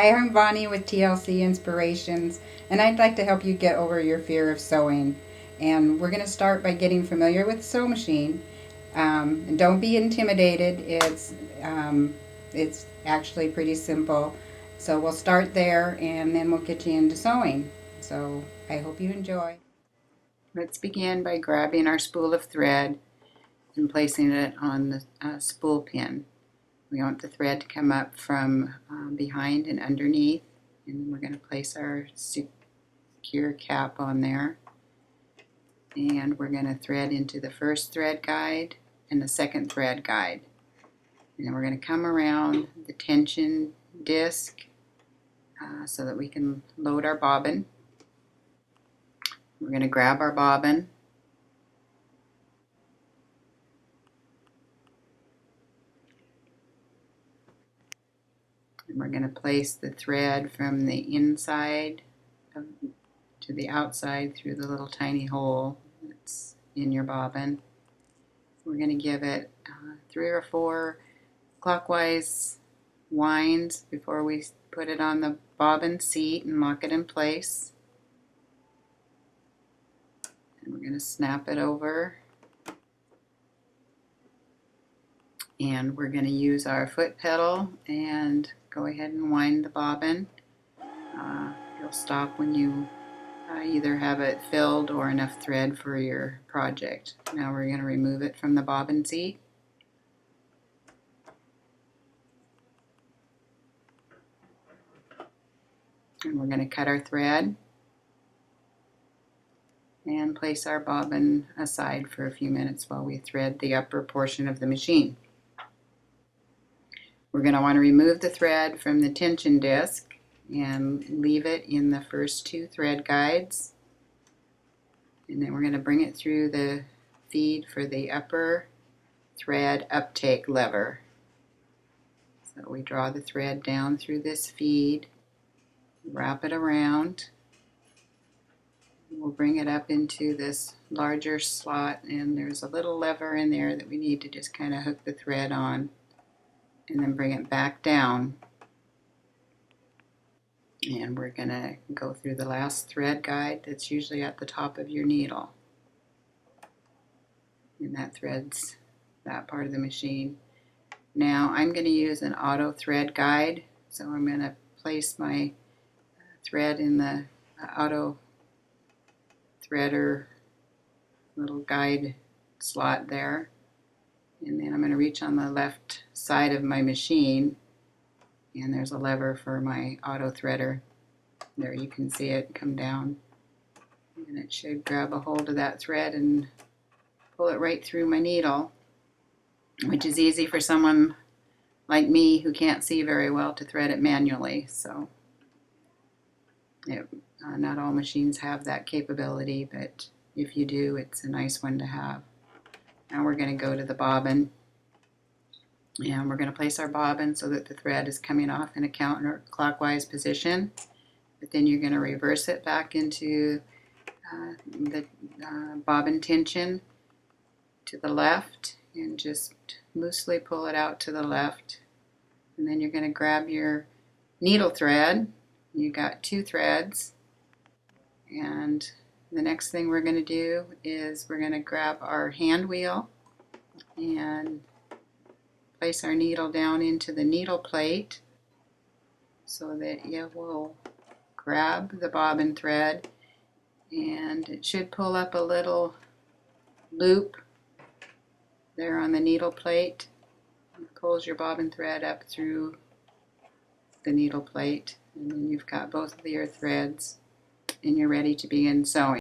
Hi, I'm Bonnie with TLC Inspirations, and I'd like to help you get over your fear of sewing. And we're going to start by getting familiar with the sewing machine. And don't be intimidated. It's actually pretty simple. So we'll start there, and then we'll get you into sewing. So I hope you enjoy. Let's begin by grabbing our spool of thread and placing it on the spool pin. We want the thread to come up from behind and underneath, and then we're going to place our secure cap on there, and we're going to thread into the first thread guide and the second thread guide, and then we're going to come around the tension disc so that we can load our bobbin. We're going to grab our bobbin, and we're going to place the thread from the inside to the outside through the little tiny hole that's in your bobbin. We're going to give it 3 or 4 clockwise winds before we put it on the bobbin seat and lock it in place. And we're going to snap it over. And we're going to use our foot pedal and go ahead and wind the bobbin. You'll stop when you either have it filled or enough thread for your project. Now we're going to remove it from the bobbin seat. And we're going to cut our thread and place our bobbin aside for a few minutes while we thread the upper portion of the machine. We're going to want to remove the thread from the tension disc and leave it in the first 2 thread guides, and then we're going to bring it through the feed for the upper thread uptake lever. So we draw the thread down through this feed, wrap it around, we'll bring it up into this larger slot, and there's a little lever in there that we need to just kind of hook the thread on, and then bring it back down. And we're going to go through the last thread guide that's usually at the top of your needle. And that threads that part of the machine. Now I'm going to use an auto thread guide, so I'm going to place my thread in the auto threader little guide slot there. And then I'm going to reach on the left side of my machine, and there's a lever for my auto threader. There you can see it come down, and it should grab a hold of that thread and pull it right through my needle, which is easy for someone like me who can't see very well to thread it manually. So not all machines have that capability, but if you do, it's a nice one to have. Now we're going to go to the bobbin, and we're going to place our bobbin so that the thread is coming off in a counterclockwise position, but then you're going to reverse it back into the bobbin tension to the left and just loosely pull it out to the left, and then you're going to grab your needle thread. You got 2 threads, and the next thing we're going to do is we're going to grab our hand wheel and place our needle down into the needle plate so that you will grab the bobbin thread, and it should pull up a little loop there on the needle plate. It pulls your bobbin thread up through the needle plate, and then you've got both of your threads and you're ready to begin sewing.